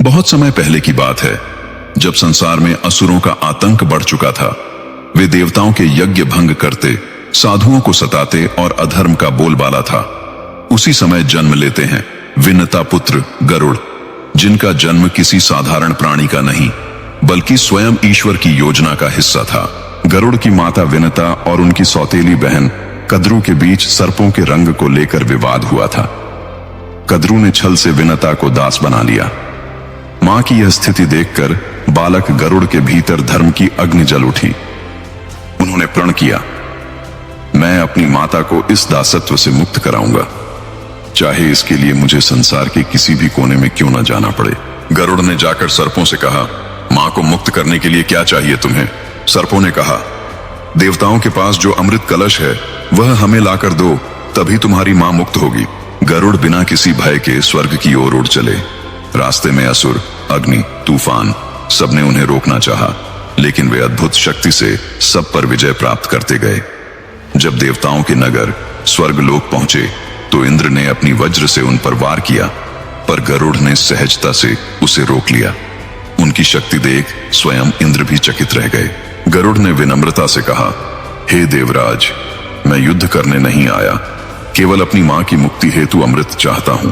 बहुत समय पहले की बात है, जब संसार में असुरों का आतंक बढ़ चुका था। वे देवताओं के यज्ञ भंग करते, साधुओं को सताते और अधर्म का बोलबाला था। उसी समय जन्म लेते हैं विनता पुत्र गरुड़, जिनका जन्म किसी साधारण प्राणी का नहीं बल्कि स्वयं ईश्वर की योजना का हिस्सा था। गरुड़ की माता विनता और उनकी सौतेली बहन कद्रू के बीच सर्पों के रंग को लेकर विवाद हुआ था। कद्रू ने छल से विनता को दास बना लिया। मां की यह स्थिति देखकर बालक गरुड़ के भीतर धर्म की अग्नि जल उठी। उन्होंने प्रण किया, मैं अपनी माता को इस दासत्व से मुक्त कराऊंगा, चाहे इसके लिए मुझे संसार के किसी भी कोने में क्यों न जाना पड़े। गरुड़ ने जाकर सर्पों से कहा, मां को मुक्त करने के लिए क्या चाहिए तुम्हें? सर्पों ने कहा, देवताओं के पास जो अमृत कलश है वह हमें लाकर दो, तभी तुम्हारी मां मुक्त होगी। गरुड़ बिना किसी भय के स्वर्ग की ओर उड़ चले। रास्ते में असुर, अग्नि, तूफान सबने उन्हें रोकना चाहा, लेकिन वे अद्भुत शक्ति से सब पर विजय प्राप्त करते गए। जब देवताओं के नगर स्वर्ग लोक पहुंचे तो इंद्र ने अपनी वज्र से उन पर वार किया, पर गरुड़ ने सहजता से उसे रोक लिया। उनकी शक्ति देख स्वयं इंद्र भी चकित रह गए। गरुड़ ने विनम्रता से कहा, हे देवराज, मैं युद्ध करने नहीं आया, केवल अपनी मां की मुक्ति हेतु अमृत चाहता हूं।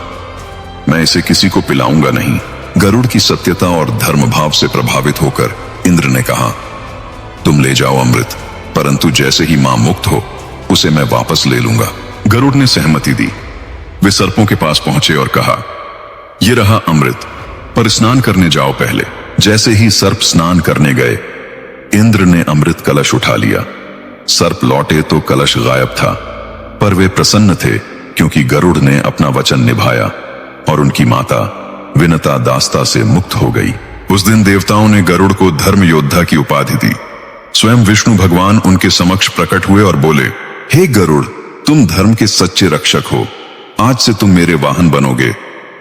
मैं इसे किसी को पिलाऊंगा नहीं। गरुड़ की सत्यता और धर्म भाव से प्रभावित होकर इंद्र ने कहा, तुम ले जाओ अमृत, परंतु जैसे ही मां मुक्त हो उसे मैं वापस ले लूंगा। गरुड़ ने सहमति दी। वे सर्पों के पास पहुंचे और कहा, ये रहा अमृत, पर स्नान करने जाओ पहले। जैसे ही सर्प स्नान करने गए, इंद्र ने अमृत कलश उठा लिया। सर्प लौटे तो कलश गायब था, पर वे प्रसन्न थे क्योंकि गरुड़ ने अपना वचन निभाया और उनकी माता विनता दास्ता से मुक्त हो गई। उस दिन देवताओं ने गरुड़ को धर्म योद्धा की उपाधि दी। स्वयं विष्णु भगवान उनके समक्ष प्रकट हुए और बोले, हे गरुड़, तुम धर्म के सच्चे रक्षक हो। आज से तुम मेरे वाहन बनोगे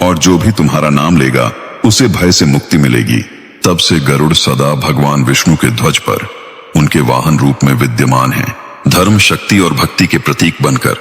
और जो भी तुम्हारा नाम लेगा उसे भय से मुक्ति मिलेगी। तब से गरुड़ सदा भगवान विष्णु के ध्वज पर उनके वाहन रूप में विद्यमान है, धर्म, शक्ति और भक्ति के प्रतीक बनकर।